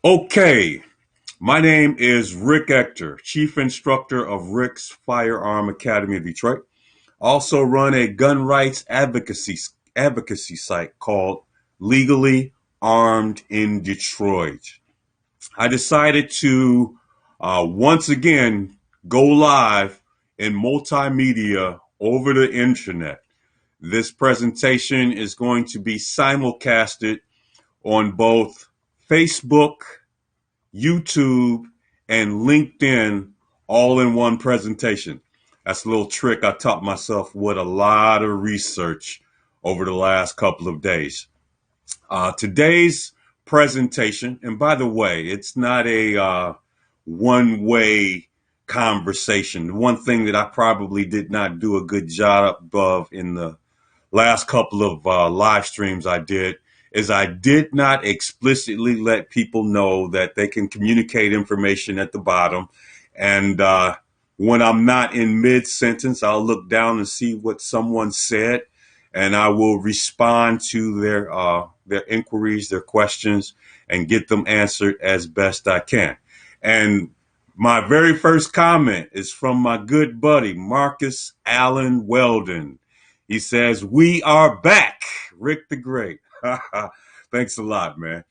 Okay, my name is Rick Ector, Chief Instructor of Rick's Firearm Academy of Detroit. Also run a gun rights advocacy site called Legally Armed in Detroit. I decided to once again go live in multimedia over the internet. This presentation is going to be simulcasted on both Facebook, YouTube, and LinkedIn all in one presentation. That's a little trick I taught myself with a lot of research over the last couple of days. Today's presentation, and by the way, it's not a one-way conversation. One thing that I probably did not do a good job of in the last couple of live streams I did is I did not explicitly let people know that they can communicate information at the bottom. And when I'm not in mid-sentence, I'll look down and see what someone said, and I will respond to their inquiries, their questions, and get them answered as best I can. And my very first comment is from my good buddy, Marcus Allen Weldon. He says, "We are back, Rick the Great." Thanks a lot, man.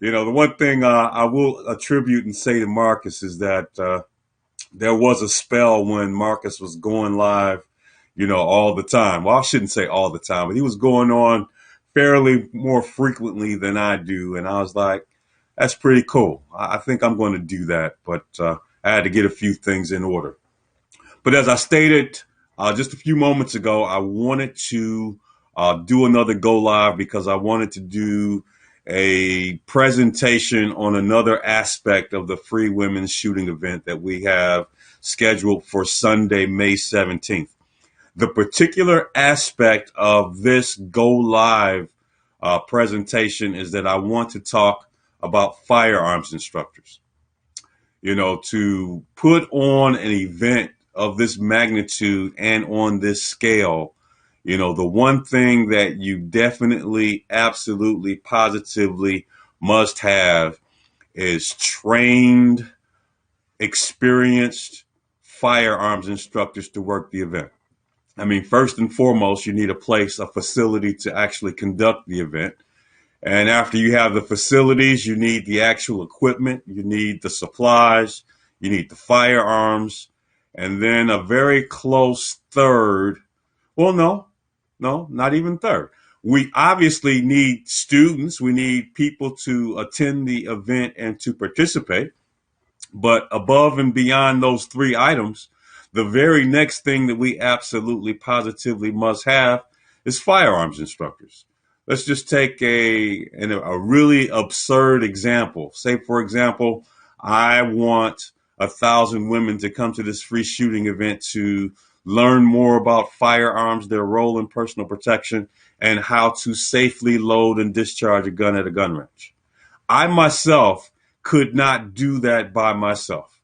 You know, the one thing I will attribute and say to Marcus is that there was a spell when Marcus was going live, all the time. Well, I shouldn't say all the time, but he was going on fairly more frequently than I do. And I was like, that's pretty cool. I think I'm going to do that. But I had to get a few things in order. But as I stated just a few moments ago, I wanted to do another go live because I wanted to do a presentation on another aspect of the free women's shooting event that we have scheduled for Sunday, May 17th. The particular aspect of this go live presentation is that I want to talk about firearms instructors. To put on an event of this magnitude and on this scale, the one thing that you definitely, absolutely, positively must have is trained, experienced firearms instructors to work the event. I mean, first and foremost, you need a facility to actually conduct the event. And after you have the facilities, you need the actual equipment, you need the supplies, you need the firearms, and then a very close third. Well, no, not even third. We obviously need students. We need people to attend the event and to participate. But above and beyond those three items, the very next thing that we absolutely positively must have is firearms instructors. Let's just take a really absurd example. Say, for example, I want 1,000 women to come to this free shooting event to learn more about firearms, their role in personal protection, and how to safely load and discharge a gun at a gun range. I myself could not do that by myself.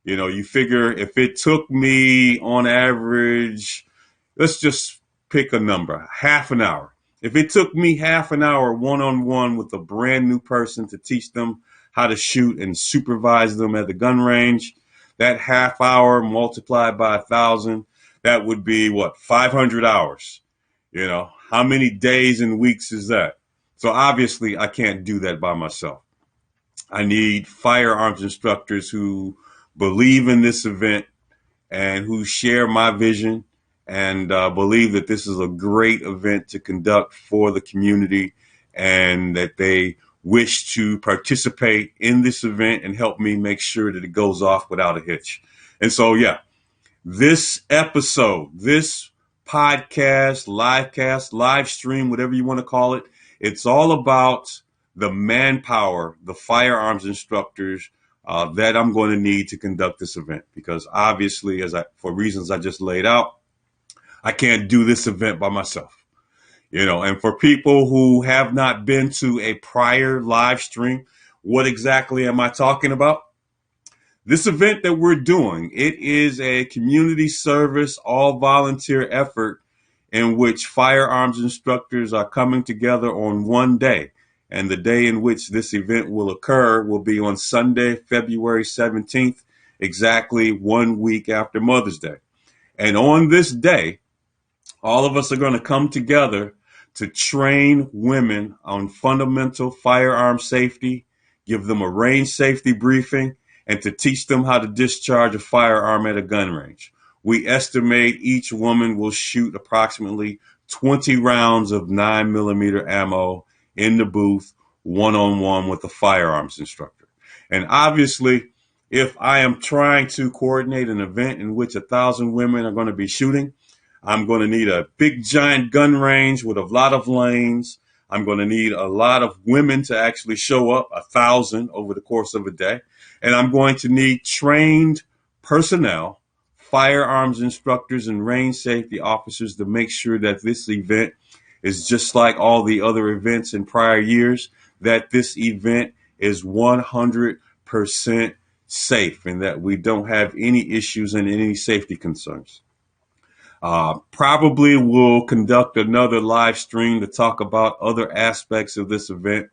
You figure if it took me on average, let's just pick a number, half an hour. If it took me half an hour one-on-one with a brand new person to teach them how to shoot and supervise them at the gun range, that half hour multiplied by 1,000, that would be 500 hours. How many days and weeks is that? So obviously I can't do that by myself. I need firearms instructors who believe in this event and who share my vision and believe that this is a great event to conduct for the community and that they wish to participate in this event and help me make sure that it goes off without a hitch. And so, this episode, this podcast, live stream, whatever you want to call it, it's all about the manpower, the firearms instructors that I'm going to need to conduct this event. Because obviously, for reasons I just laid out, I can't do this event by myself. And for people who have not been to a prior live stream, what exactly am I talking about? This event that we're doing, it is a community service, all volunteer effort in which firearms instructors are coming together on one day. And the day in which this event will occur will be on Sunday, February 17th, exactly 1 week after Mother's Day. And on this day, all of us are going to come together to train women on fundamental firearm safety, give them a range safety briefing, and to teach them how to discharge a firearm at a gun range. We estimate each woman will shoot approximately 20 rounds of 9mm ammo in the booth, one-on-one with a firearms instructor. And obviously, if I am trying to coordinate an event in which 1,000 women are going to be shooting, I'm going to need a big giant gun range with a lot of lanes. I'm going to need a lot of women to actually show up, 1,000 over the course of a day. And I'm going to need trained personnel, firearms instructors and range safety officers to make sure that this event is just like all the other events in prior years, that this event is 100% safe and that we don't have any issues and any safety concerns. Probably will conduct another live stream to talk about other aspects of this event,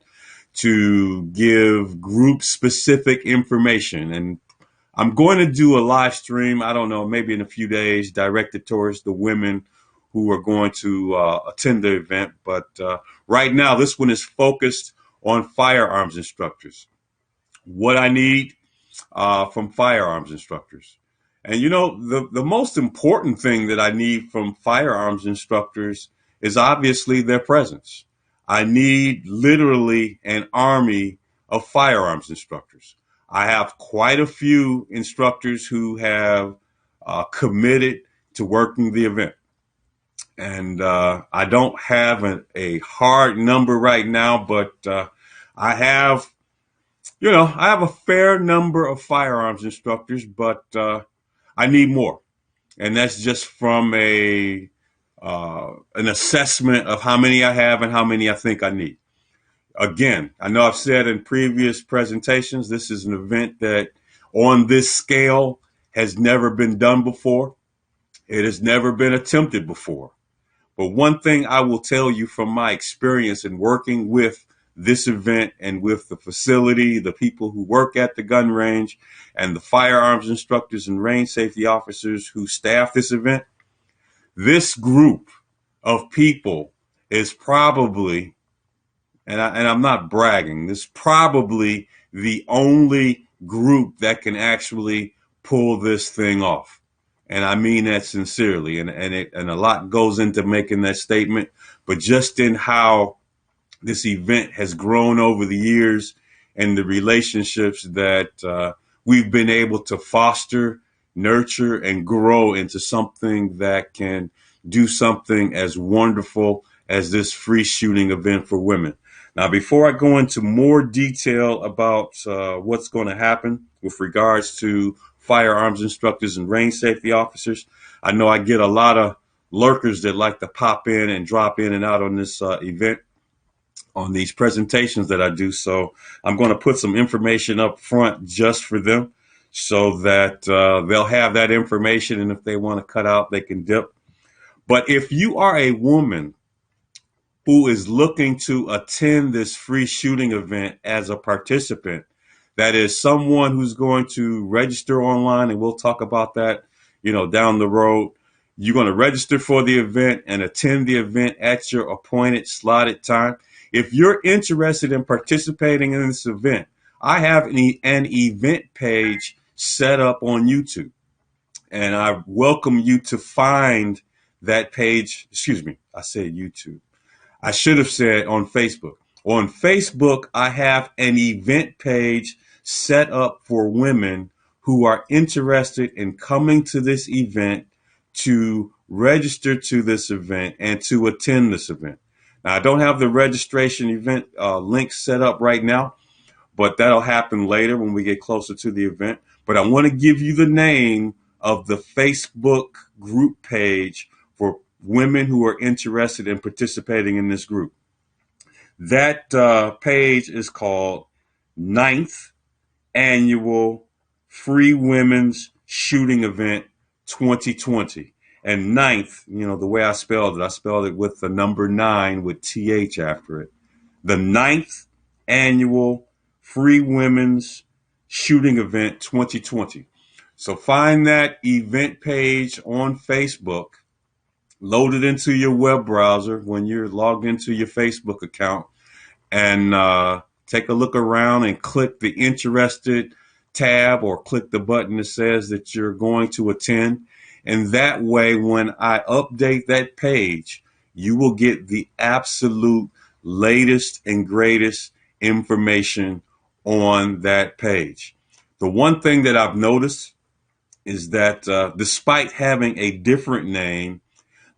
to give group specific information. And I'm going to do a live stream, I don't know, maybe in a few days, directed towards the women who are going to attend the event. But right now, this one is focused on firearms instructors. What I need from firearms instructors. And the most important thing that I need from firearms instructors is obviously their presence. I need literally an army of firearms instructors. I have quite a few instructors who have committed to working the event. And I don't have a hard number right now, but I have a fair number of firearms instructors, but I need more. And that's just from an assessment of how many I have and how many I think I need. Again, I know I've said in previous presentations, this is an event that on this scale has never been done before. It has never been attempted before. But one thing I will tell you from my experience in working with this event and with the facility, the people who work at the gun range, and the firearms instructors and range safety officers who staff this event, this group of people is probably, and I'm not bragging, this is probably the only group that can actually pull this thing off. And I mean that sincerely. And a lot goes into making that statement, but just in how this event has grown over the years and the relationships that we've been able to foster, nurture, and grow into something that can do something as wonderful as this free shooting event for women. Now, before I go into more detail about what's going to happen with regards to firearms instructors and range safety officers, I know I get a lot of lurkers that like to pop in and drop in and out on this event, on these presentations that I do. So I'm going to put some information up front just for them so that they'll have that information. And if they want to cut out, they can dip. But if you are a woman who is looking to attend this free shooting event as a participant, that is someone who's going to register online, and we'll talk about that, down the road. You're going to register for the event and attend the event at your appointed slotted time. If you're interested in participating in this event, I have an event page set up on YouTube, and I welcome you to find that page. Excuse me, I said YouTube. I should have said on Facebook. On Facebook, I have an event page set up for women who are interested in coming to this event, to register to this event, and to attend this event. Now, I don't have the registration event link set up right now, but that'll happen later when we get closer to the event. But I want to give you the name of the Facebook group page for women who are interested in participating in this group. That page is called 9th Annual Free Women's Shooting Event 2020. And 9th, the way I spelled it with the number 9 with TH after it. the ninth annual Free Women's Shooting Event 2020. So find that event page on Facebook, load it into your web browser when you're logged into your Facebook account, and take a look around and click the interested tab or click the button that says that you're going to attend. And that way, when I update that page, you will get the absolute latest and greatest information on that page. The one thing that I've noticed is that despite having a different name,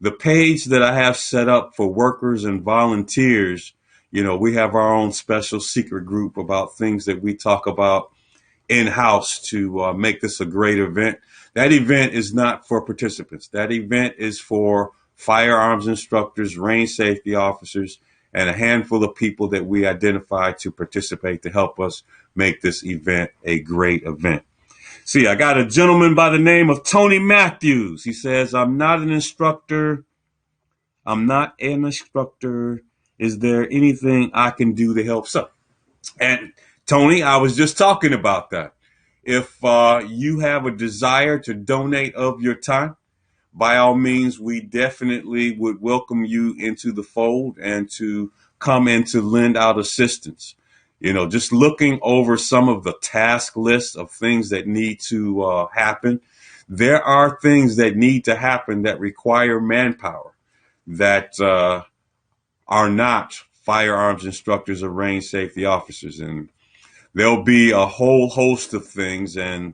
the page that I have set up for workers and volunteers, we have our own special secret group about things that we talk about in-house to make this a great event. That event is not for participants. That event is for firearms instructors, range safety officers, and a handful of people that we identify to participate to help us make this event a great event. See, I got a gentleman by the name of Tony Matthews. He says, I'm not an instructor. Is there anything I can do to help? So, and Tony, I was just talking about that. If you have a desire to donate of your time, by all means, we definitely would welcome you into the fold and to come and to lend out assistance. Just looking over some of the task lists of things that need to happen. There are things that need to happen that require manpower that are not firearms instructors or range safety officers. And there'll be a whole host of things, and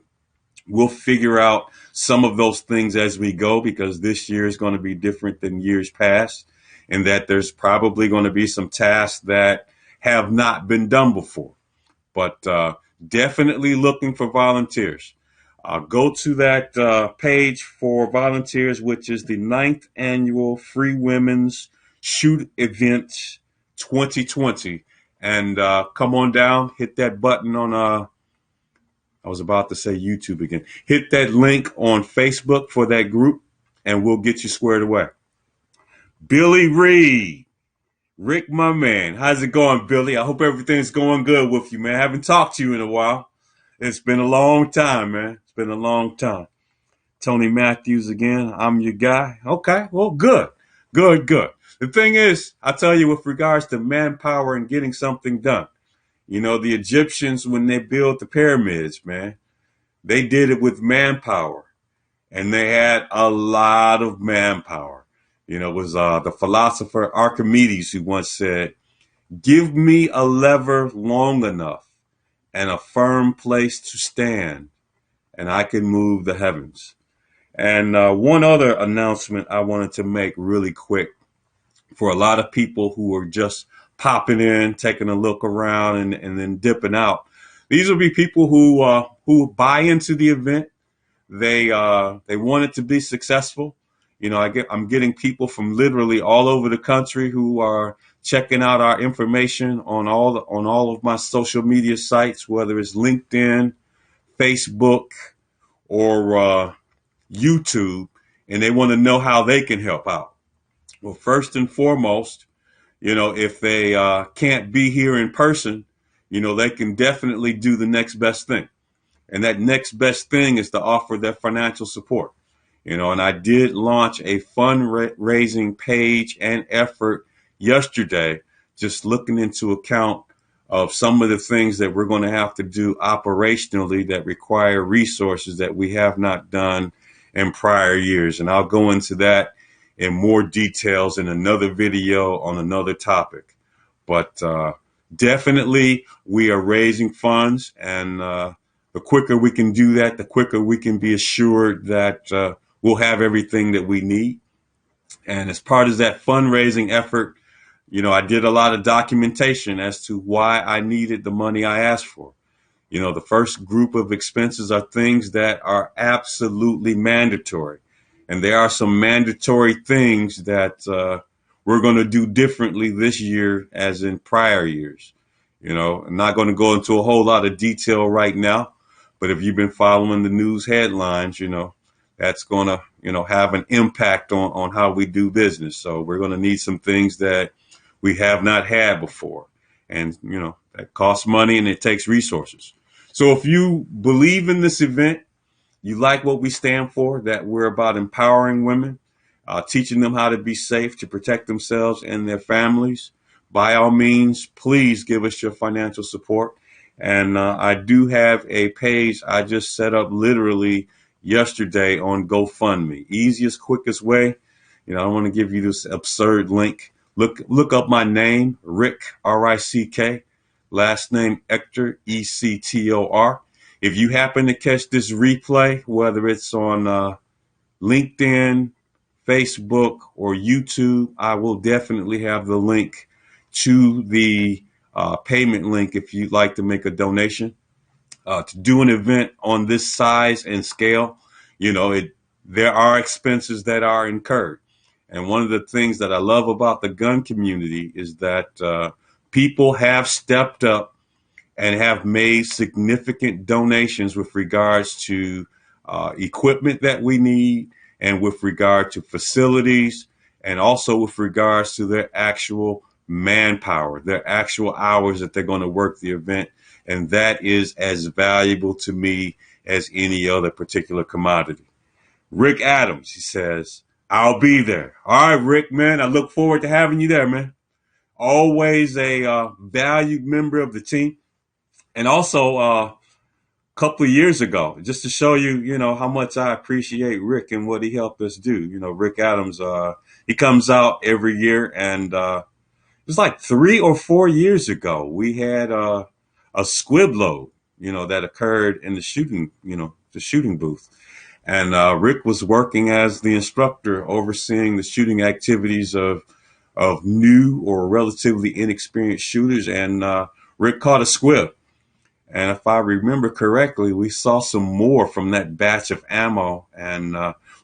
we'll figure out some of those things as we go, because this year is going to be different than years past, and that there's probably going to be some tasks that have not been done before. But definitely looking for volunteers. Go to that page for volunteers, which is the 9th Annual Free Women's Shoot Event 2020. And come on down, hit that button on, I was about to say YouTube again. Hit that link on Facebook for that group, and we'll get you squared away. Billy Reed. Rick, my man. How's it going, Billy? I hope everything's going good with you, man. I haven't talked to you in a while. It's been a long time, man. It's been a long time. Tony Matthews again. I'm your guy. Okay, well, good. The thing is, I tell you, with regards to manpower and getting something done, the Egyptians, when they built the pyramids, man, they did it with manpower, and they had a lot of manpower. It was the philosopher Archimedes who once said, give me a lever long enough and a firm place to stand, and I can move the heavens. And one other announcement I wanted to make really quick for a lot of people who are just popping in, taking a look around, and then dipping out. These will be people who buy into the event. They want it to be successful. I'm getting people from literally all over the country who are checking out our information on all of my social media sites, whether it's LinkedIn, Facebook, or YouTube, and they want to know how they can help out. Well, first and foremost, if they can't be here in person, they can definitely do the next best thing. And that next best thing is to offer their financial support. And I did launch a fundraising page and effort yesterday, just looking into account of some of the things that we're going to have to do operationally that require resources that we have not done in prior years. And I'll go into that in more details in another video on another topic. But definitely we are raising funds, and the quicker we can do that, the quicker we can be assured that we'll have everything that we need. And as part of that fundraising effort, I did a lot of documentation as to why I needed the money I asked for. The first group of expenses are things that are absolutely mandatory. And there are some mandatory things that we're going to do differently this year as in prior years. I'm not going to go into a whole lot of detail right now, but if you've been following the news headlines, that's going to, have an impact on how we do business. So we're going to need some things that we have not had before. And, that costs money and it takes resources. So if you believe in this event, you like what we stand for, that we're about empowering women, teaching them how to be safe, to protect themselves and their families, by all means, please give us your financial support. And I do have a page I just set up literally yesterday on GoFundMe. Easiest, quickest way. I don't want to give you this absurd link. Look up my name, Rick, R-I-C-K, last name Ector, E-C-T-O-R. If you happen to catch this replay, whether it's on LinkedIn, Facebook, or YouTube, I will definitely have the link to the payment link if you'd like to make a donation. To do an event on this size and scale, there are expenses that are incurred. And one of the things that I love about the gun community is that people have stepped up and have made significant donations with regards to equipment that we need, and with regard to facilities, and also with regards to their actual manpower, their actual hours that they're going to work the event. And that is as valuable to me as any other particular commodity. Rick Adams, he says, I'll be there. All right, Rick, man, I look forward to having you there, man. Always a valued member of the team. And also, a couple of years ago, just to show you, how much I appreciate Rick and what he helped us do. Rick Adams, he comes out every year, and it was like 3 or 4 years ago, we had a squib load, that occurred in the shooting booth. And Rick was working as the instructor, overseeing the shooting activities of new or relatively inexperienced shooters. And Rick caught a squib. And if I remember correctly, we saw some more from that batch of ammo. And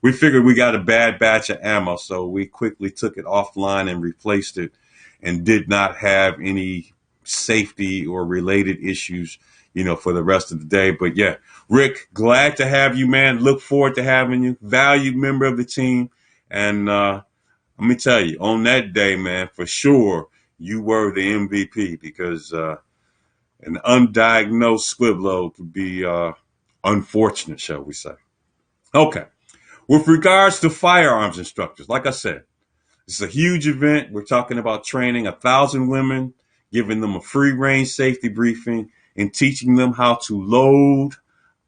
we figured we got a bad batch of ammo, so we quickly took it offline and replaced it, and did not have any safety or related issues, for the rest of the day. But yeah, Rick, glad to have you, man. Look forward to having you. Valued member of the team. And let me tell you, on that day, man, for sure, you were the MVP, because an undiagnosed squib load could be unfortunate, shall we say. Okay. With regards to firearms instructors, like I said, it's a huge event. We're talking about training 1,000 women, giving them a free range safety briefing, and teaching them how to load,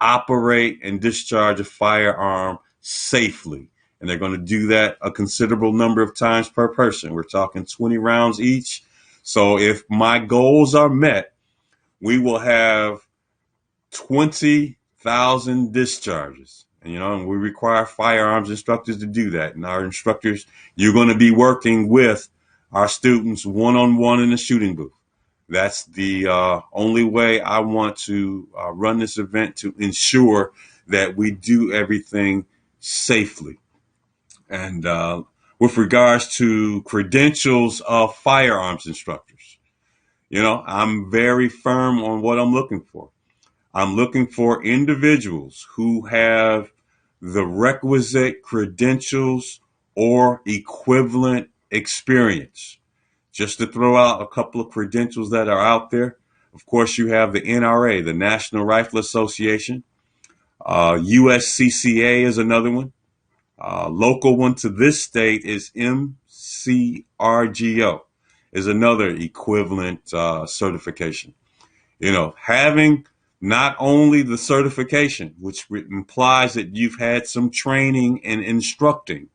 operate, and discharge a firearm safely. And they're going to do that a considerable number of times per person. We're talking 20 rounds each. So if my goals are met, we will have 20,000 discharges. And we require firearms instructors to do that. And our instructors, you're going to be working with our students one-on-one in the shooting booth. That's the only way I want to run this event, to ensure that we do everything safely. And with regards to credentials of firearms instructors, I'm very firm on what I'm looking for. I'm looking for individuals who have the requisite credentials or equivalent experience. Just to throw out a couple of credentials that are out there. Of course, you have the NRA, the National Rifle Association. USCCA is another one. Local one to this state is MCRGO, is another equivalent certification. Having not only the certification, which implies that you've had some training and instructing,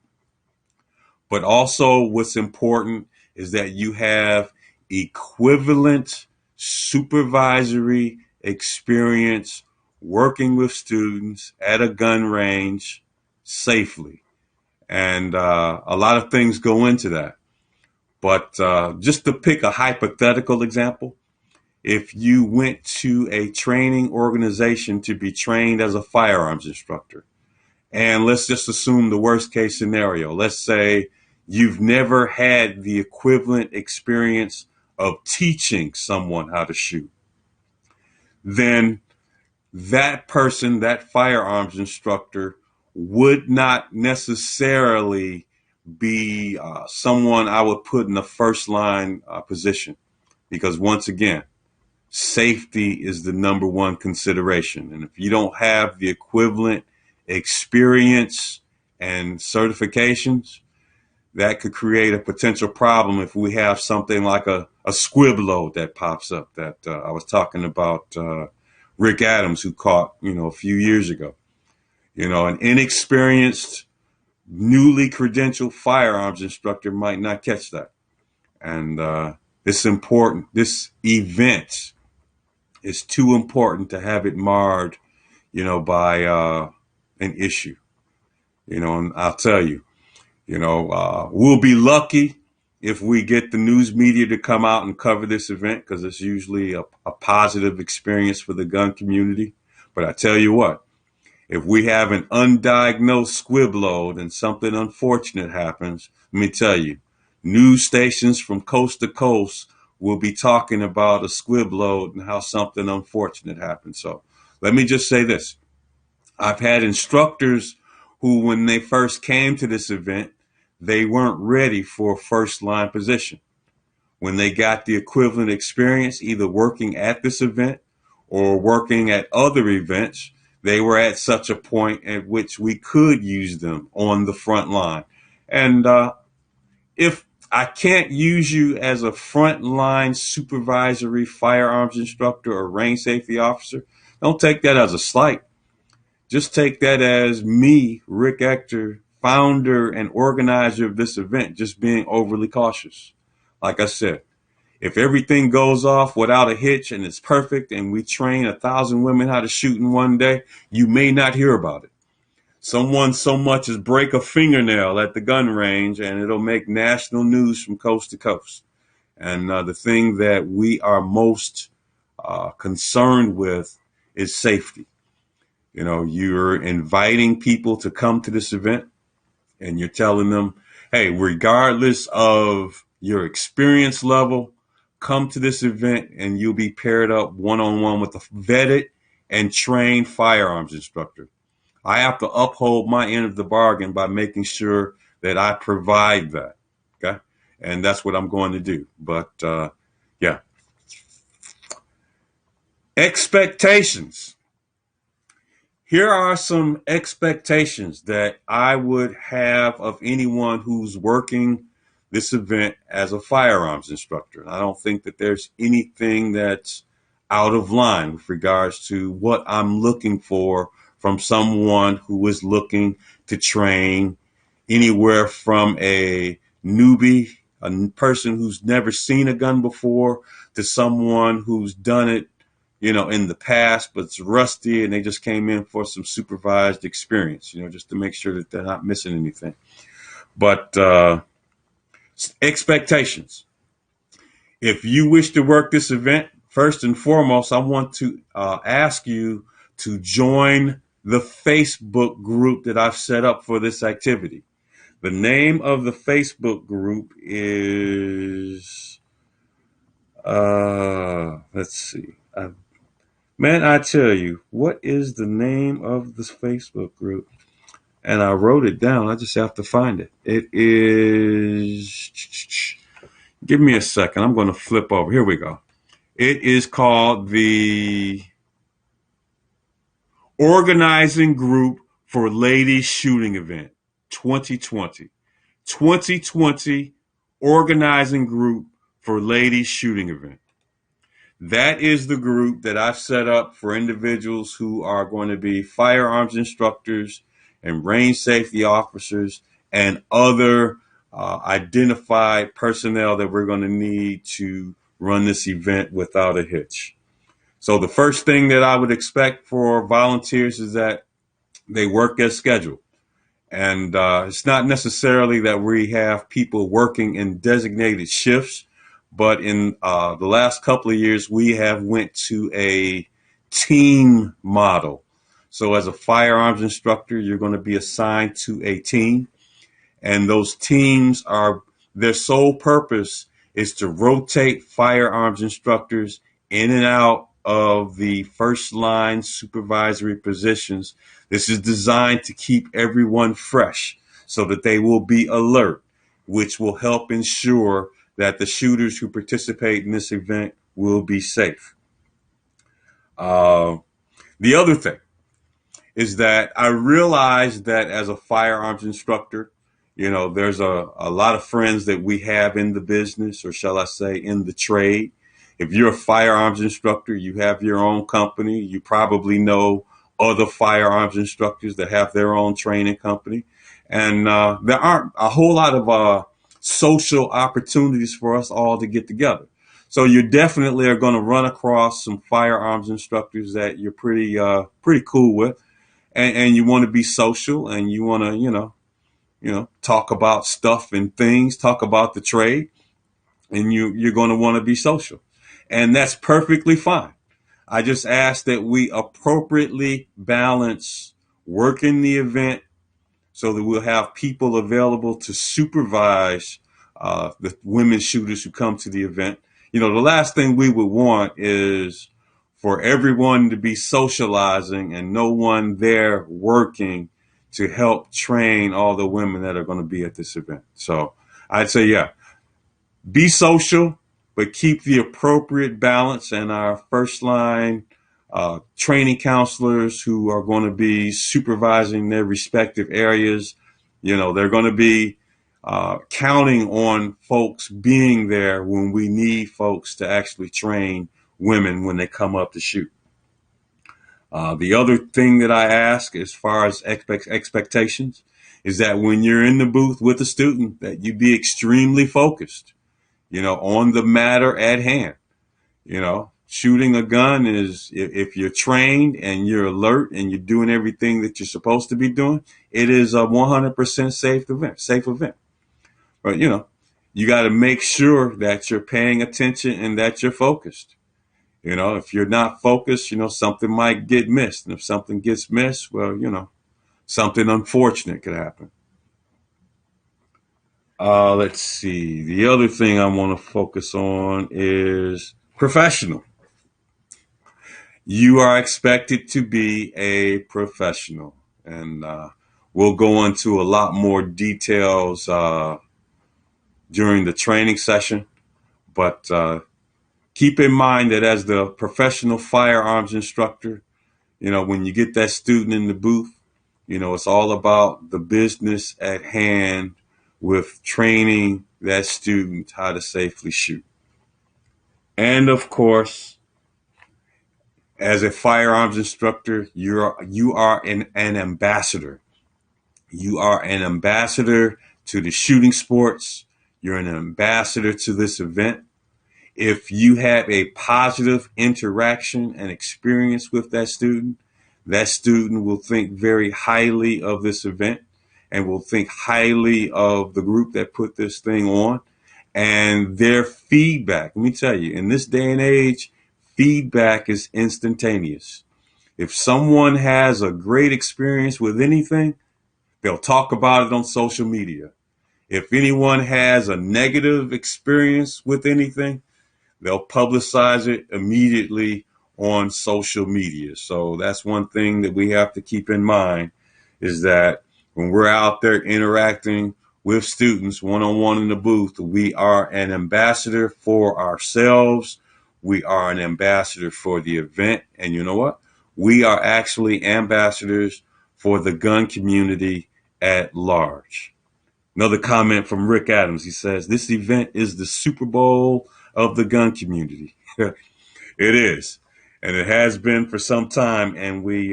but also what's important is that you have equivalent supervisory experience working with students at a gun range safely. And a lot of things go into that. But just to pick a hypothetical example, if you went to a training organization to be trained as a firearms instructor, and let's just assume the worst case scenario. Let's say you've never had the equivalent experience of teaching someone how to shoot. Then that person, that firearms instructor, would not necessarily be someone I would put in the first line position. because once again, safety is the number one consideration. And if you don't have the equivalent experience and certifications, that could create a potential problem if we have something like a squib load that pops up that I was talking about Rick Adams, who caught, a few years ago. An inexperienced, newly credentialed firearms instructor might not catch that. And it's important. This event is too important to have it marred, by an issue. And I'll tell you, we'll be lucky if we get the news media to come out and cover this event, because it's usually a positive experience for the gun community. But I tell you what, if we have an undiagnosed squib load and something unfortunate happens, let me tell you, news stations from coast to coast will be talking about a squib load and how something unfortunate happened. So let me just say this. I've had instructors who, when they first came to this event, they weren't ready for a first line position. When they got the equivalent experience, either working at this event or working at other events, they were at such a point at which we could use them on the front line. And if I can't use you as a frontline supervisory firearms instructor or range safety officer, don't take that as a slight. Just take that as me, Rick Ector, founder and organizer of this event, just being overly cautious. Like I said, if everything goes off without a hitch and it's perfect and we train 1,000 women how to shoot in one day, you may not hear about it. Someone so much as break a fingernail at the gun range and it'll make national news from coast to coast. And the thing that we are most concerned with is safety. You're inviting people to come to this event and you're telling them, hey, regardless of your experience level, come to this event and you'll be paired up one-on-one with a vetted and trained firearms instructor. I have to uphold my end of the bargain by making sure that I provide that. Okay. And that's what I'm going to do. But yeah. Expectations. Here are some expectations that I would have of anyone who's working this event as a firearms instructor. And I don't think that there's anything that's out of line with regards to what I'm looking for from someone who is looking to train, anywhere from a newbie, a person who's never seen a gun before, to someone who's done it in the past, but it's rusty and they just came in for some supervised experience, just to make sure that they're not missing anything. But expectations. If you wish to work this event, first and foremost, I want to ask you to join the Facebook group that I've set up for this activity. The name of the Facebook group is, let's see. Man, I tell you, what is the name of this Facebook group? And I wrote it down. I just have to find it. It is, give me a second. I'm going to flip over. Here we go. It is called the Organizing Group for Ladies Shooting Event 2020. 2020 Organizing Group for Ladies Shooting Event. That is the group that I've set up for individuals who are going to be firearms instructors and range safety officers and other identified personnel that we're going to need to run this event without a hitch. So the first thing that I would expect for volunteers is that they work as scheduled. And it's not necessarily that we have people working in designated shifts, but in the last couple of years, we have went to a team model. So as a firearms instructor, you're going to be assigned to a team. And those teams their sole purpose is to rotate firearms instructors in and out of the first line supervisory positions. This is designed to keep everyone fresh so that they will be alert, which will help ensure that the shooters who participate in this event will be safe. Uh, the other thing is that I realized that as a firearms instructor, there's a lot of friends that we have in the business, or shall I say, in the trade. If you're a firearms instructor, you have your own company. You probably know other firearms instructors that have their own training company. And there aren't a whole lot of social opportunities for us all to get together. So you definitely are going to run across some firearms instructors that you're pretty cool with, and you want to be social, and you want to talk about stuff and things, talk about the trade, and you're going to want to be social, and that's perfectly fine. I just ask that we appropriately balance working the event so that we'll have people available to supervise the women shooters who come to the event. The last thing we would want is for everyone to be socializing and no one there working to help train all the women that are going to be at this event. So I'd say, yeah, be social, but keep the appropriate balance. And our first line training counselors who are going to be supervising their respective areas, they're going to be counting on folks being there when we need folks to actually train women when they come up to shoot. The other thing that I ask as far as expectations is that when you're in the booth with a student, that you be extremely focused, on the matter at hand. Shooting a gun is, if you're trained and you're alert and you're doing everything that you're supposed to be doing, it is a 100% safe event. But, you got to make sure that you're paying attention and that you're focused. If you're not focused, something might get missed. And if something gets missed, well, something unfortunate could happen. Let's see. The other thing I want to focus on is professional. You are expected to be a professional. And we'll go into a lot more details during the training session. But keep in mind that as the professional firearms instructor, when you get that student in the booth, it's all about the business at hand with training that student how to safely shoot. And of course, as a firearms instructor, you are an ambassador. You are an ambassador to the shooting sports. You're an ambassador to this event. If you have a positive interaction and experience with that student will think very highly of this event and will think highly of the group that put this thing on. And their feedback, let me tell you, in this day and age, feedback is instantaneous. If someone has a great experience with anything, they'll talk about it on social media. If anyone has a negative experience with anything, they'll publicize it immediately on social media. So that's one thing that we have to keep in mind, is that when we're out there interacting with students one-on-one in the booth, we are an ambassador for ourselves. We are an ambassador for the event. And you know what? We are actually ambassadors for the gun community at large. Another comment from Rick Adams. He says, this event is the Super Bowl of the gun community. It is. And it has been for some time. And we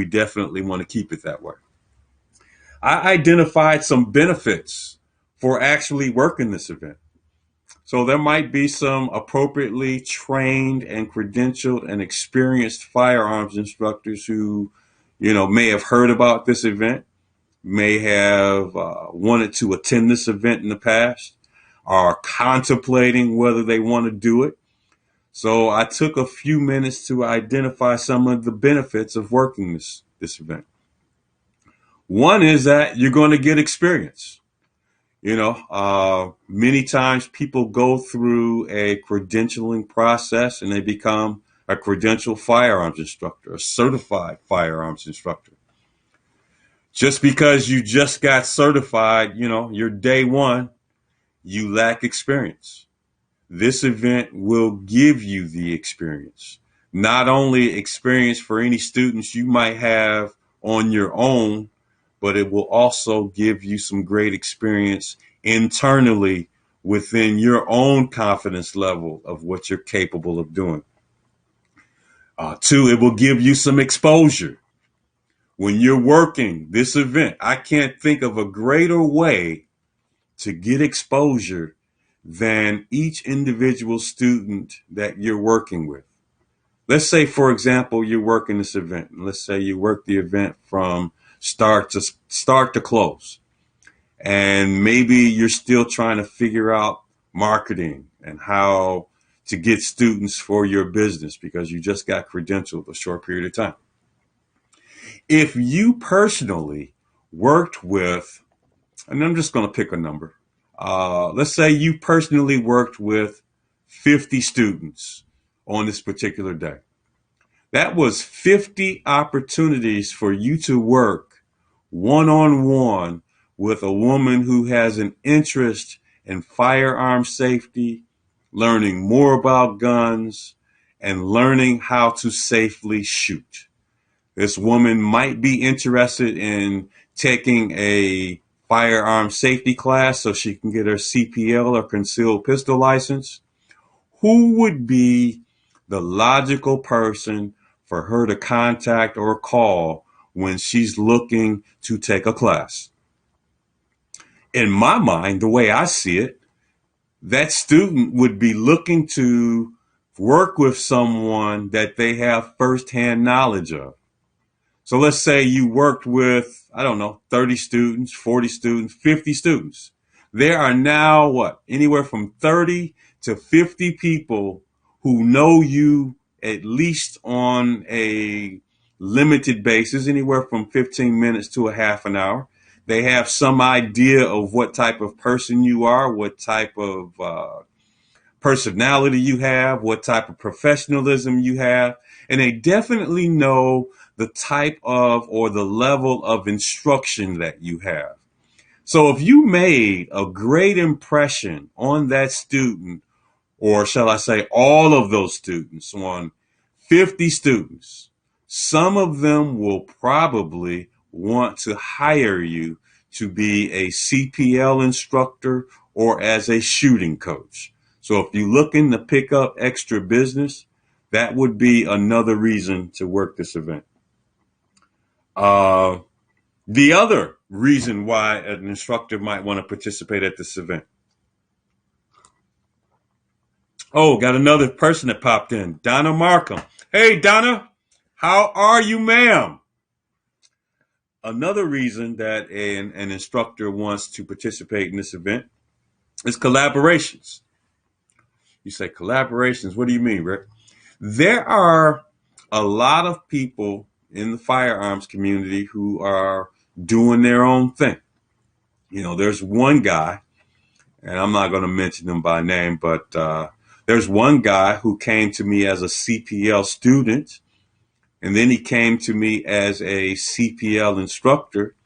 definitely want to keep it that way. I identified some benefits for actually working this event. So there might be some appropriately trained and credentialed and experienced firearms instructors who, may have heard about this event, may have wanted to attend this event in the past, are contemplating whether they want to do it. So I took a few minutes to identify some of the benefits of working this event. One is that you're going to get experience. Many times people go through a credentialing process and they become a credentialed firearms instructor, a certified firearms instructor. Just because you just got certified, your day one, you lack experience. This event will give you the experience. Not only experience for any students you might have on your own, but it will also give you some great experience internally within your own confidence level of what you're capable of doing. Two, it will give you some exposure. When you're working this event, I can't think of a greater way to get exposure than each individual student that you're working with. Let's say, for example, you're working this event. Let's say you work the event from start to close. And maybe you're still trying to figure out marketing and how to get students for your business because you just got credentialed a short period of time. If you personally worked with, and I'm just going to pick a number. Let's say you personally worked with 50 students on this particular day. That was 50 opportunities for you to work one-on-one with a woman who has an interest in firearm safety, learning more about guns, and learning how to safely shoot. This woman might be interested in taking a firearm safety class so she can get her CPL or concealed pistol license. Who would be the logical person for her to contact or call when she's looking to take a class? In my mind, the way I see it, that student would be looking to work with someone that they have firsthand knowledge of. So let's say you worked with, I don't know, 30 students, 40 students, 50 students. There are now anywhere from 30 to 50 people who know you at least on a limited basis, anywhere from 15 minutes to a half an hour. They have some idea of what type of person you are, what type of personality you have, what type of professionalism you have, and they definitely know the type of or the level of instruction that you have. So if you made a great impression on that student, or shall I say all of those students, on 50 students, some of them will probably want to hire you to be a CPL instructor or as a shooting coach. So if you're looking to pick up extra business, that would be another reason to work this event. The other reason why an instructor might want to participate at this event. Oh, got another person that popped in, Donna Markham. Hey, Donna, how are you, ma'am? Another reason that an instructor wants to participate in this event is collaborations. You say collaborations, what do you mean, Rick? There are a lot of people in the firearms community who are doing their own thing. You know, there's one guy, and I'm not going to mention him by name, but there's one guy who came to me as a CPL student, and then he came to me as a CPL instructor,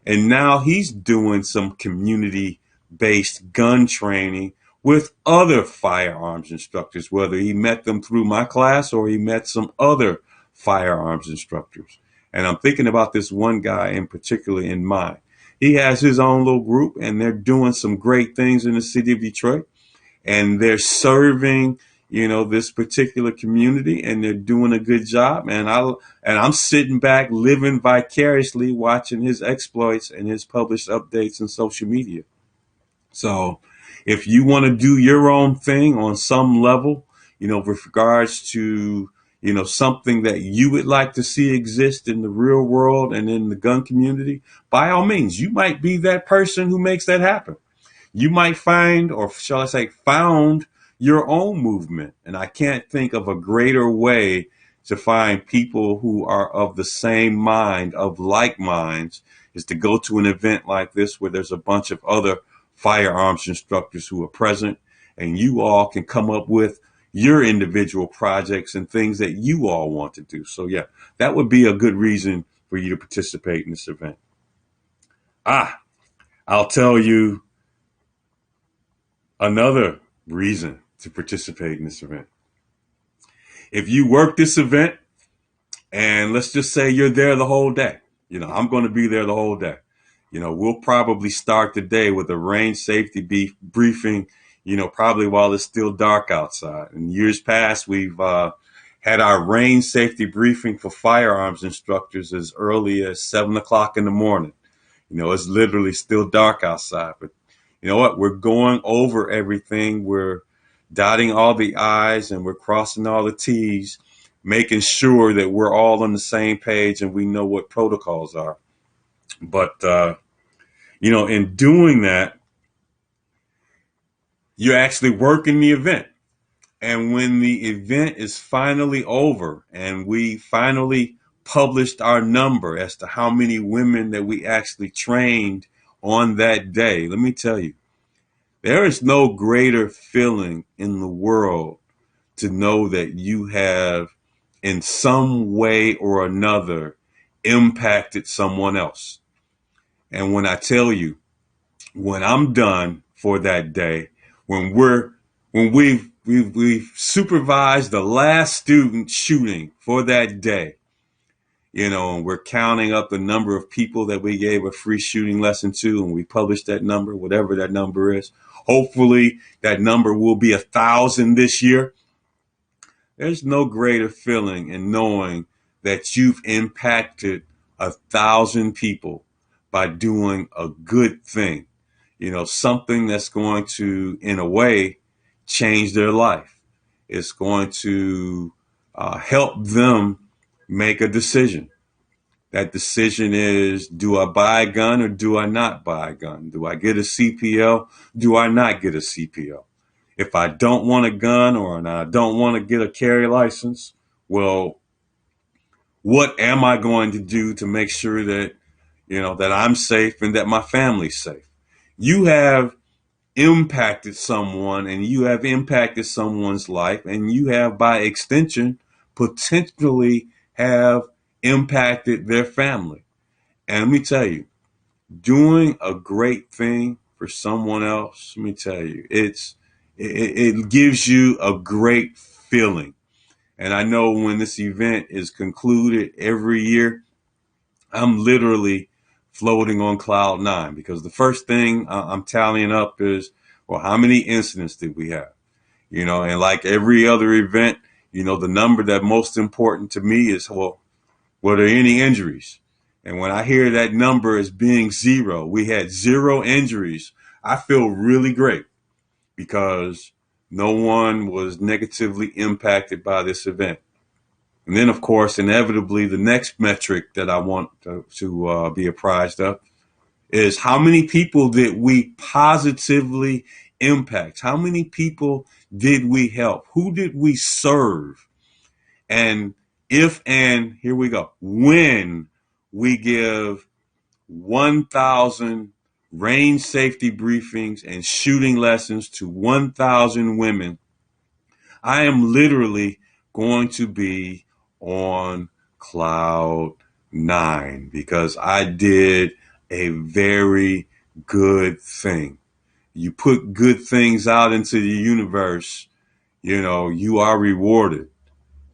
and now he's doing some community-based gun training with other firearms instructors, whether he met them through my class or he met some other firearms instructors. And I'm thinking about this one guy in particular in mind. He has his own little group, and they're doing some great things in the city of Detroit, and they're serving, this particular community, and they're doing a good job. And I'm sitting back, living vicariously, watching his exploits and his published updates in social media. So if you want to do your own thing on some level, with regards to, something that you would like to see exist in the real world and in the gun community, by all means, you might be that person who makes that happen. You might find, or shall I say, found your own movement. And I can't think of a greater way to find people who are of the same mind, of like minds, is to go to an event like this where there's a bunch of other firearms instructors who are present, and you all can come up with your individual projects and things that you all want to do. So yeah, that would be a good reason for you to participate in this event. I'll tell you Another reason to participate in this event. If you work this event, and let's just say you're there the whole day, I'm going to be there the whole day. We'll probably start the day with a range safety briefing, probably while it's still dark outside. In years past, we've had our range safety briefing for firearms instructors as early as 7 o'clock in the morning. It's literally still dark outside, but you know what? We're going over everything. We're dotting all the I's and we're crossing all the T's, making sure that we're all on the same page and we know what protocols are. But, in doing that, you're actually working the event. And when the event is finally over and we finally published our number as to how many women that we actually trained on that day, let me tell you, there is no greater feeling in the world to know that you have, in some way or another, impacted someone else. And when I tell you, when I'm done for that day, when we've supervised the last student shooting for that day, and we're counting up the number of people that we gave a free shooting lesson to, and we published that number, whatever that number is. Hopefully that number will be 1,000 this year. There's no greater feeling in knowing that you've impacted 1,000 people by doing a good thing, something that's going to, in a way, change their life. It's going to help them make a decision. That decision is, do I buy a gun or do I not buy a gun? Do I get a CPL? Do I not get a CPL? If I don't want a gun or I don't want to get a carry license, well, what am I going to do to make sure that, that I'm safe and that my family's safe? You have impacted someone and you have impacted someone's life, and you have, by extension, potentially have impacted their family. And let me tell you, doing a great thing for someone else, let me tell you, it gives you a great feeling. And I know when this event is concluded every year, I'm literally floating on cloud nine, because the first thing I'm tallying up is, well, how many incidents did we have? And like every other event, the number that most important to me is, well, were there any injuries? And when I hear that number as being 0, we had 0 injuries, I feel really great, because no one was negatively impacted by this event. And then, of course, inevitably, the next metric that I want to be apprised of is, how many people did we positively impact? How many people did we help? Who did we serve? And here we go, when we give 1,000 range safety briefings and shooting lessons to 1,000 women, I am literally going to be on cloud nine, because I did a very good thing. You put good things out into the universe, you are rewarded.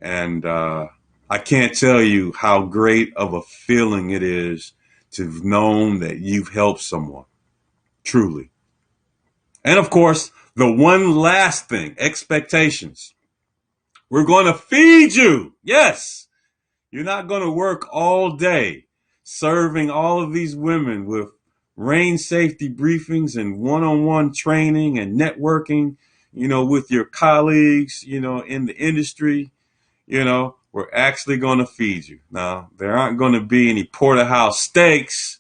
And I can't tell you how great of a feeling it is to have known that you've helped someone, truly. And of course, the one last thing, expectations. We're going to feed you. Yes. You're not going to work all day serving all of these women with range safety briefings and one-on-one training and networking, with your colleagues, in the industry. We're actually going to feed you. Now, there aren't going to be any porterhouse steaks,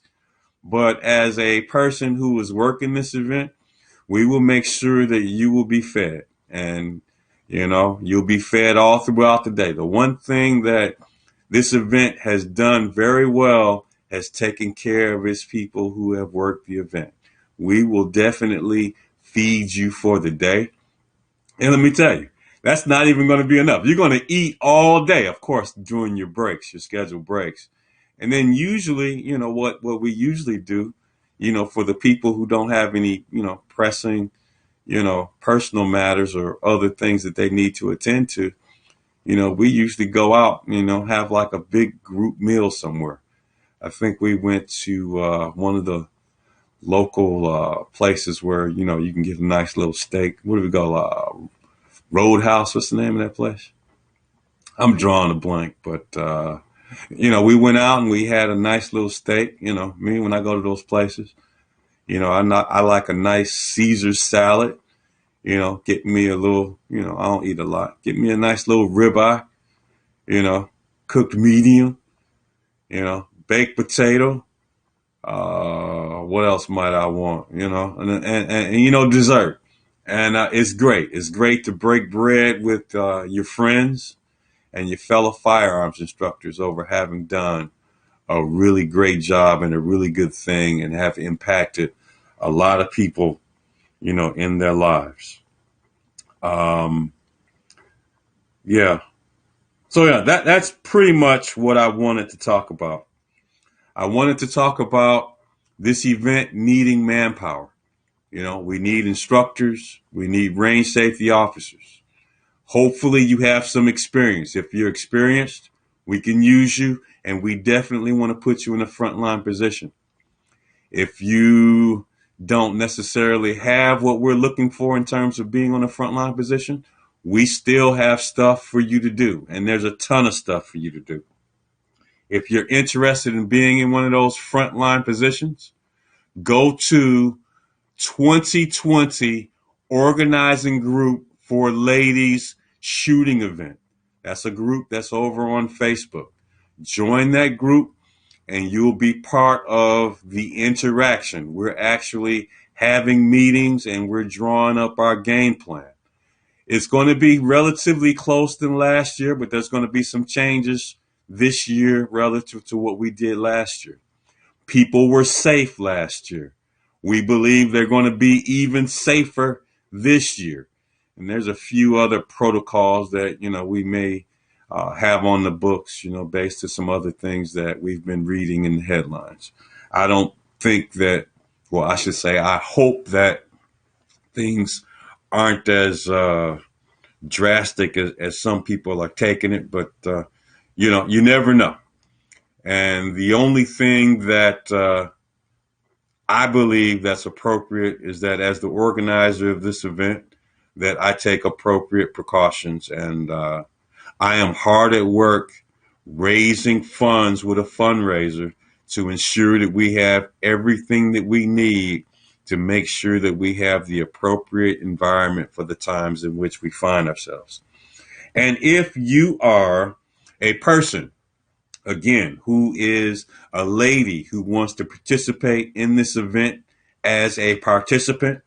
but as a person who is working this event, we will make sure that you will be fed, and, you'll be fed all throughout the day. The one thing that this event has done very well has taken care of its people who have worked the event. We will definitely feed you for the day. And let me tell you, that's not even going to be enough. You're going to eat all day, of course, during your breaks, your scheduled breaks. And then usually, what we usually do, for the people who don't have any, pressing, personal matters or other things that they need to attend to, we usually go out, have like a big group meal somewhere. I think we went to one of the local places where, you can get a nice little steak. What do we go? Roadhouse. What's the name of that place? I'm drawing a blank, but, we went out and we had a nice little steak. Me, when I go to those places, I like a nice Caesar salad. Get me a little, I don't eat a lot. Get me a nice little ribeye, cooked medium, baked potato. What else might I want? And dessert. And it's great. It's great to break bread with your friends and your fellow firearms instructors over having done a really great job and a really good thing and have impacted a lot of people, in their lives. Yeah. So yeah, that's pretty much what I wanted to talk about. I wanted to talk about this event needing manpower. We need instructors. We need range safety officers. Hopefully you have some experience. If you're experienced, we can use you, and we definitely want to put you in a frontline position. If you don't necessarily have what we're looking for in terms of being on a frontline position, we still have stuff for you to do, and there's a ton of stuff for you to do. If you're interested in being in one of those frontline positions, go to 2020 Organizing Group for Ladies Shooting Event. That's a group that's over on Facebook. Join that group and you'll be part of the interaction. We're actually having meetings and we're drawing up our game plan. It's going to be relatively close than last year, but there's going to be some changes this year relative to what we did last year. People were safe last year. We believe they're going to be even safer this year. And there's a few other protocols that, we may have on the books, based on some other things that we've been reading in the headlines. I don't think that, well, I should say, I hope that things aren't as drastic as some people are taking it, but, you never know. And the only thing that I believe that's appropriate is that as the organizer of this event, that I take appropriate precautions. And I am hard at work raising funds with a fundraiser to ensure that we have everything that we need to make sure that we have the appropriate environment for the times in which we find ourselves. And if you are a person, again, who is a lady who wants to participate in this event as a participant,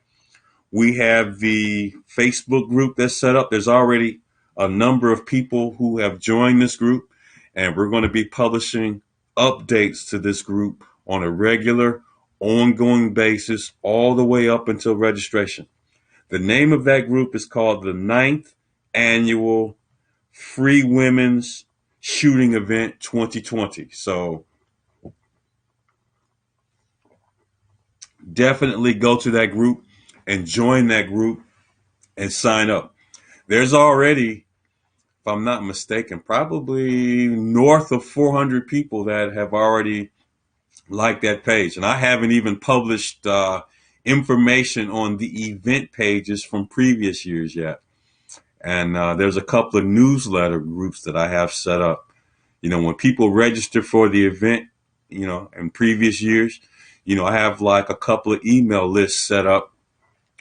we have the Facebook group that's set up. There's already a number of people who have joined this group, and we're going to be publishing updates to this group on a regular, ongoing basis all the way up until registration. The name of that group is called the 9th Annual Free Women's Shooting Event 2020. So definitely go to that group and join that group and sign up. There's already, if I'm not mistaken, probably north of 400 people that have already liked that page. And I haven't even published information on the event pages from previous years yet. And there's a couple of newsletter groups that I have set up. When people register for the event, in previous years, I have like a couple of email lists set up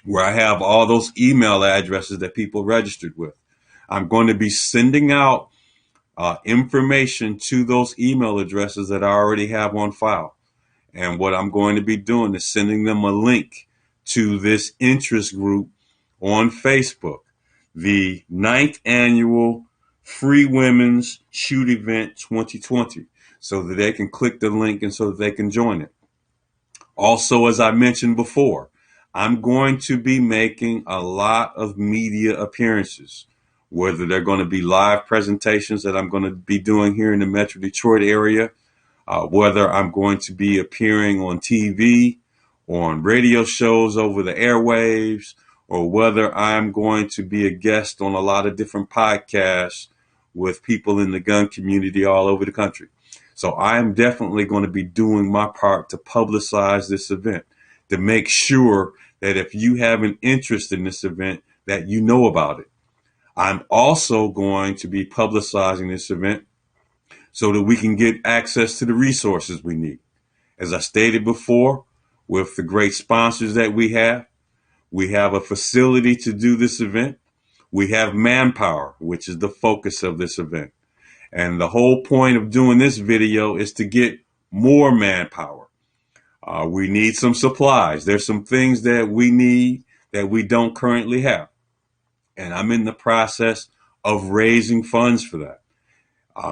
where I have all those email addresses that people registered with. I'm going to be sending out information to those email addresses that I already have on file. And what I'm going to be doing is sending them a link to this interest group on Facebook, the 9th Annual Free Women's Shoot Event 2020, so that they can click the link and so that they can join it. Also, as I mentioned before, I'm going to be making a lot of media appearances, whether they're going to be live presentations that I'm going to be doing here in the Metro Detroit area, whether I'm going to be appearing on TV, on radio shows over the airwaves, or whether I'm going to be a guest on a lot of different podcasts with people in the gun community all over the country. So I am definitely going to be doing my part to publicize this event, to make sure that if you have an interest in this event, that you know about it. I'm also going to be publicizing this event so that we can get access to the resources we need. As I stated before, with the great sponsors that we have a facility to do this event. We have manpower, which is the focus of this event. And the whole point of doing this video is to get more manpower. We need some supplies. There's some things that we need that we don't currently have. And I'm in the process of raising funds for that.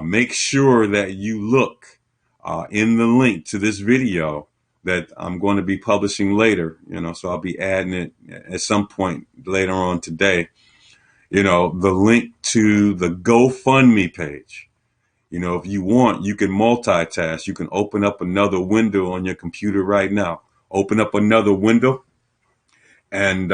Make sure that you look in the link to this video that I'm going to be publishing later, so I'll be adding it at some point later on today, the link to the GoFundMe page. If you want, you can multitask. You can open up another window on your computer right now. Open up another window and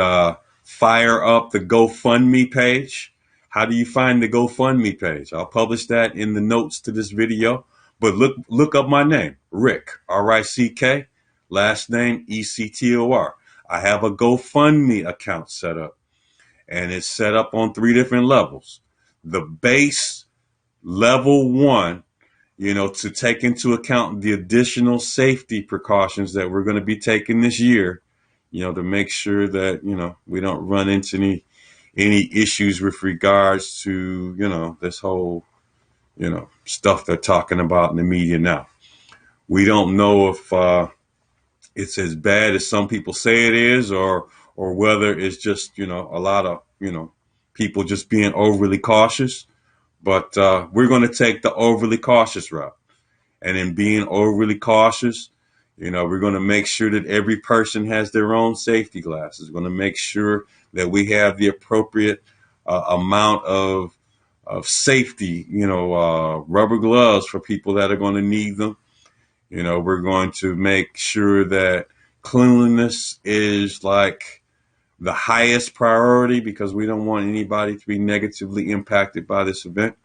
fire up the GoFundMe page. How do you find the GoFundMe page? I'll publish that in the notes to this video. But look up my name, Rick, R-I-C-K, last name E-C-T-O-R. I have a GoFundMe account set up, and it's set up on 3 different levels. The base level 1, to take into account the additional safety precautions that we're going to be taking this year, to make sure that, we don't run into any issues with regards to, this whole, stuff they're talking about in the media now. We don't know if it's as bad as some people say it is, or whether it's just, a lot of, people just being overly cautious. But we're going to take the overly cautious route. And in being overly cautious, we're going to make sure that every person has their own safety glasses. We're going to make sure that we have the appropriate amount of safety, rubber gloves for people that are going to need them. We're going to make sure that cleanliness is like the highest priority, because we don't want anybody to be negatively impacted by this event.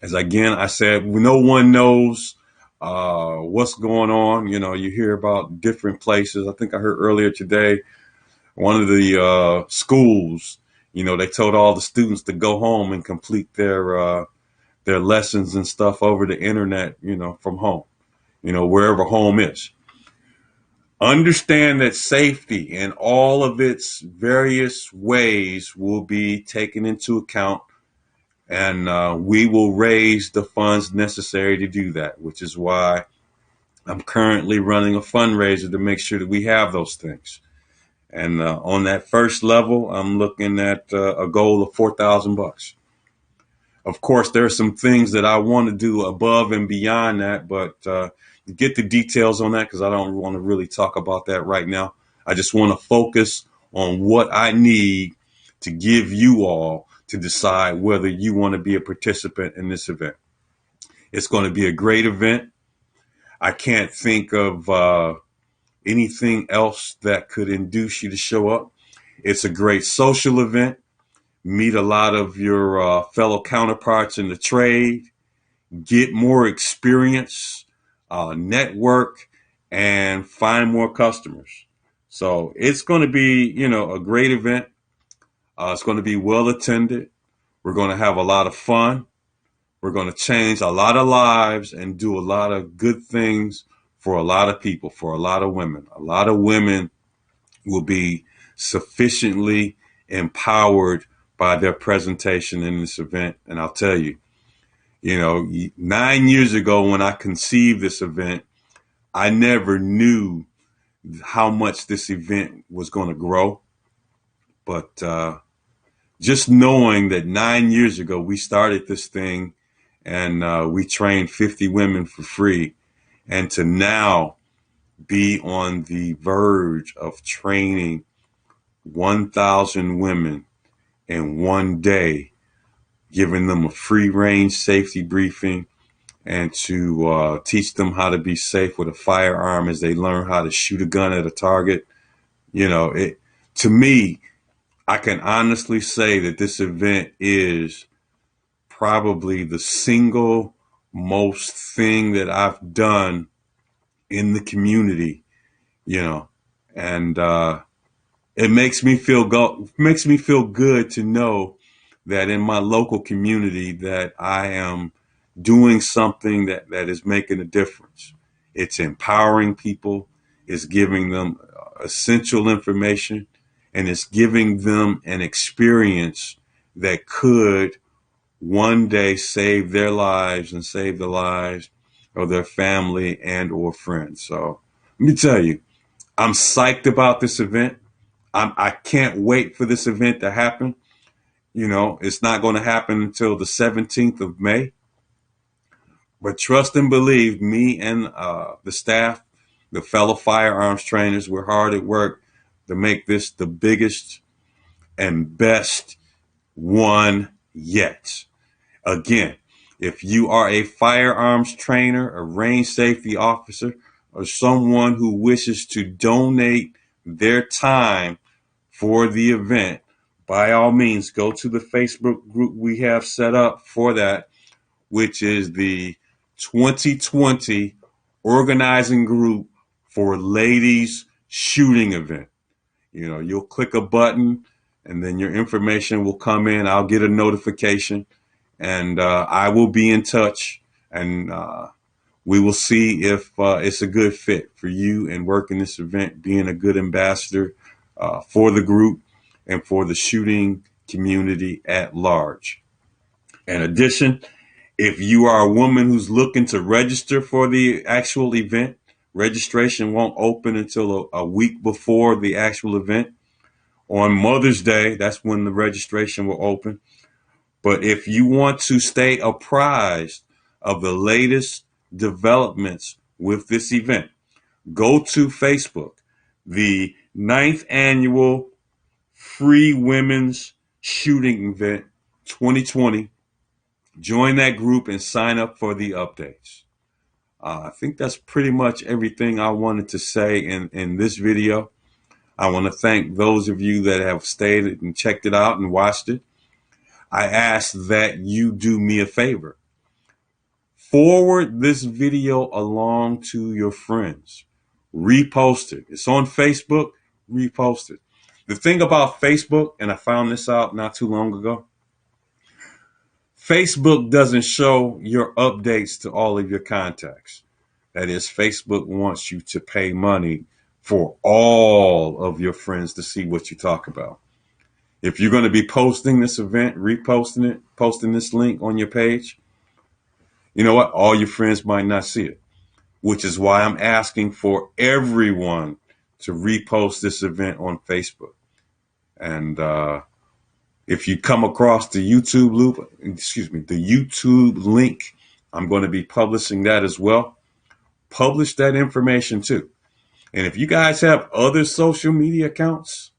As again, I said, no one knows what's going on. You hear about different places. I think I heard earlier today, one of the schools, they told all the students to go home and complete their lessons and stuff over the internet, from home, wherever home is. Understand that safety in all of its various ways will be taken into account, and we will raise the funds necessary to do that, which is why I'm currently running a fundraiser to make sure that we have those things. And on that first level, I'm looking at a goal of $4,000. Of course, there are some things that I want to do above and beyond that, but get the details on that, because I don't want to really talk about that right now. I just want to focus on what I need to give you all to decide whether you want to be a participant in this event. It's going to be a great event. I can't think of anything else that could induce you to show up. It's a great social event. Meet a lot of your fellow counterparts in the trade. Get more experience, network, and find more customers. So it's going to be, a great event. It's going to be well attended. We're going to have a lot of fun. We're going to change a lot of lives and do a lot of good things for a lot of people, for a lot of women. A lot of women will be sufficiently empowered by their presentation in this event. And I'll tell you, 9 years ago when I conceived this event, I never knew how much this event was going to grow. But just knowing that 9 years ago we started this thing and we trained 50 women for free, and to now be on the verge of training 1,000 women in one day, giving them a free range safety briefing and to teach them how to be safe with a firearm as they learn how to shoot a gun at a target. To me, I can honestly say that this event is probably the single most thing that I've done in the community, you know, and it makes me feel good to know that in my local community that I am doing something that is making a difference. It's empowering people, it's giving them essential information, and it's giving them an experience that could one day save their lives and save the lives of their family and or friends. So let me tell you, I'm psyched about this event. I can't wait for this event to happen. You know, it's not going to happen until the 17th of May. But trust and believe me and the staff, the fellow firearms trainers, we're hard at work to make this the biggest and best one yet. Again, if you are a firearms trainer, a range safety officer, or someone who wishes to donate their time for the event, by all means, go to the Facebook group we have set up for that, which is the 2020 organizing group for ladies shooting event. You know, you'll click a button and then your information will come in. I'll get a notification and I will be in touch and we will see if it's a good fit for you and working this event, being a good ambassador for the group and for the shooting community at large. In addition, if you are a woman who's looking to register for the actual event, registration won't open until a week before the actual event. On Mother's Day, that's when the registration will open. But if you want to stay apprised of the latest developments with this event, go to Facebook, the 9th annual Free Women's Shooting Event 2020. Join that group and sign up for the updates. I think that's pretty much everything I wanted to say in this video. I want to thank those of you that have stayed and checked it out and watched it. I ask that you do me a favor. Forward this video along to your friends. Repost it. It's on Facebook. Repost it. The thing about Facebook, and I found this out not too long ago, Facebook doesn't show your updates to all of your contacts. That is, Facebook wants you to pay money for all of your friends to see what you talk about. If you're going to be posting this event, reposting it, posting this link on your page, you know what? All your friends might not see it, which is why I'm asking for everyone to repost this event on Facebook. And if you come across the YouTube the YouTube link, I'm going to be publishing that as well. Publish that information too. And if you guys have other social media accounts,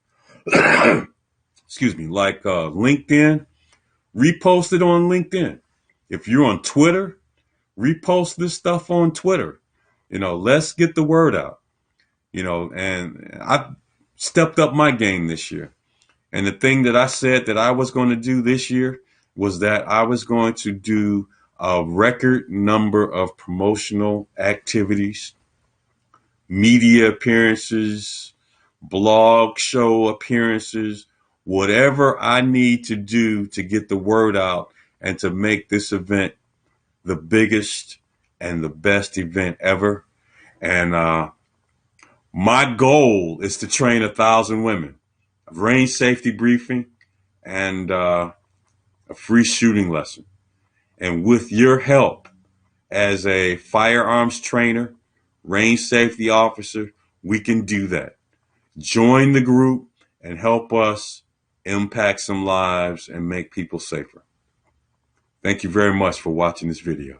like LinkedIn, repost it on LinkedIn. If you're on Twitter, repost this stuff on Twitter. You know, let's get the word out. You know, and I stepped up my game this year. And the thing that I said that I was going to do this year was that I was going to do a record number of promotional activities, media appearances, blog show appearances, whatever I need to do to get the word out and to make this event the biggest and the best event ever. And my goal is to train 1,000 women, a range safety briefing, and a free shooting lesson. And with your help as a firearms trainer, range safety officer, we can do that. Join the group and help us impact some lives and make people safer. Thank you very much for watching this video.